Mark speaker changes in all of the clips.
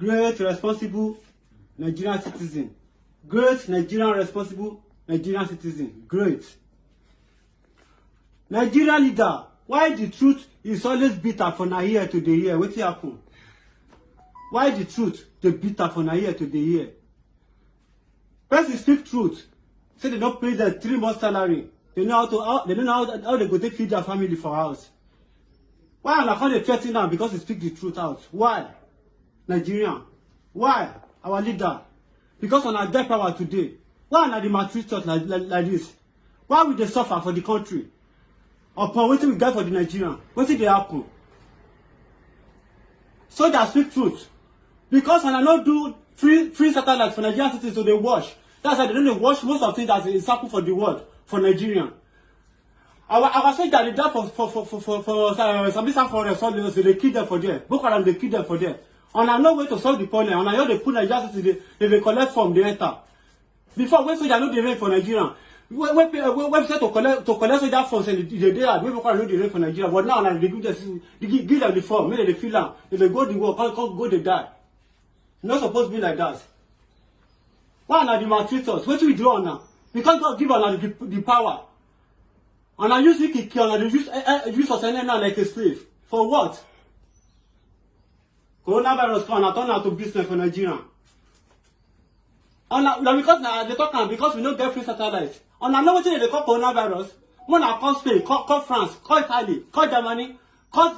Speaker 1: great responsible Nigerian citizen. Great Nigerian responsible Nigerian citizen. Great. Nigerian leader, why the truth is always bitter from a year to the year? What happen? Why the truth dey bitter from a year to the year? Person speak truth. Say they don't pay their 3 months salary. They know how they go take feed their family for house. Why una come dey threaten am because they speak the truth out? Why? Nigerian. Why? Our leader. Because on our get power today. Why una dey maltreat us like this? Why we dey suffer for the country? Upon wetin we get for the Nigerian? Wetin dey happen? So they speak truth. Because when I not do free satellite for Nigerian citizens, so they watch. That's why they don't watch most of things that is happening for the world for Nigerian. Our soldiers they die for Sambisa forest, so they kill them for there. Boko Haram they kill them for there. And I know way to solve the problem. And I know they put Nigerian citizens they collect from the enter. Before when soldiers know the rate for Nigerian, when say to collect soldier funds and they there, we Boko Haram know the rate for Nigeria. But now they give them the form, make they feel am. If they go the war, can't go they die. Not supposed to be like that. Why are the maltreaters? What do we do on now? Because God give us the power. And I use it, and I use us like a slave. For what? Coronavirus come and turn out to business for Nigeria. And now because they talk because we don't get free satellites. And I know what they call coronavirus. When I call Spain, call France, call Italy, call Germany, call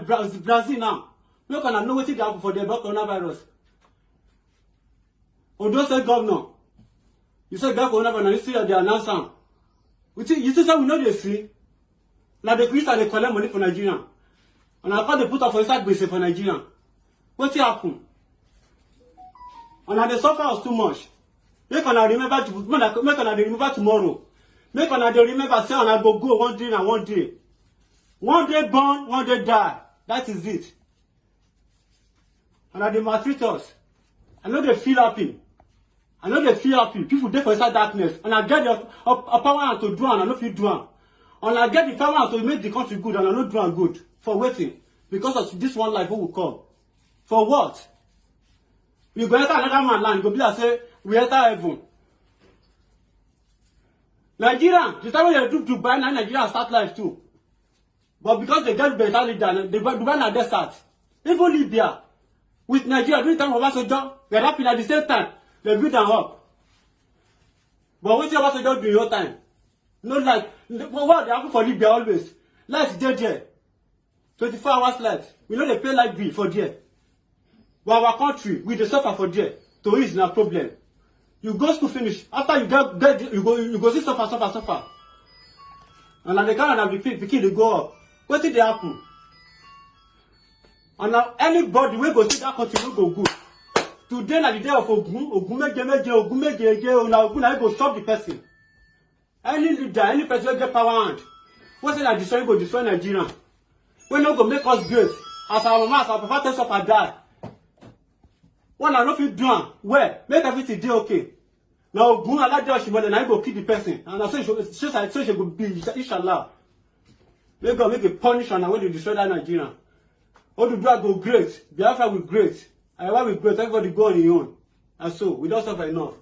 Speaker 1: Brazil now. We can know what they have for the coronavirus. Ondo State governor, you said that coronavirus, you see that they announce them. You see, we know they see. Now the Christians they collect money for Nigeria. And I call they put up for inside base for Nigeria. What happen? And now they suffer us too much. Make on remember tomorrow. Make on remember say on I go one day and one day. One day born, one day die. That is it. And they maltreat us. I know they feel happy. I know they feel happy. People there for inside darkness. And I get the power to do and I know feel do am. And I get the power to make the country good and I know do am good. For waiting. Because of this one life who will come. For what? We go enter another man land. Go be like say we enter heaven. Nigeria, the time when they do Dubai, now Nigeria start life too. But because they get better leader, they Dubai na desert. Even Libya. With Nigeria, during the time of Obasanjo, we are happy at the same time. They build them up. But what Obasanjo do in your time? No like, what they happen for Libya always? Light there. 24 hours light. We know they pay light bill for there. But our country, we dey suffer for there. To is no problem. You go school finish. After you get you go see suffer. And at the kind of the pikin they go up. What did they happen? And now anybody will go see that country will go good. Today na the day of Ogun meje, Ogun go stop the person. Any leader, any person will get power hand. What say that destroy go destroy Nigeria? We no go make us great. As our mama, as our papa tell suffer die. One I no fit do am. Well, make everything dey okay. Now Ogun allow us then I go kill the person. And I say she go be inshallah. Make God make a punish on when they destroy that Nigeria. All the blood go great. Biafra will great. Iwa will great. Everybody go on your own. And so, we don't suffer enough.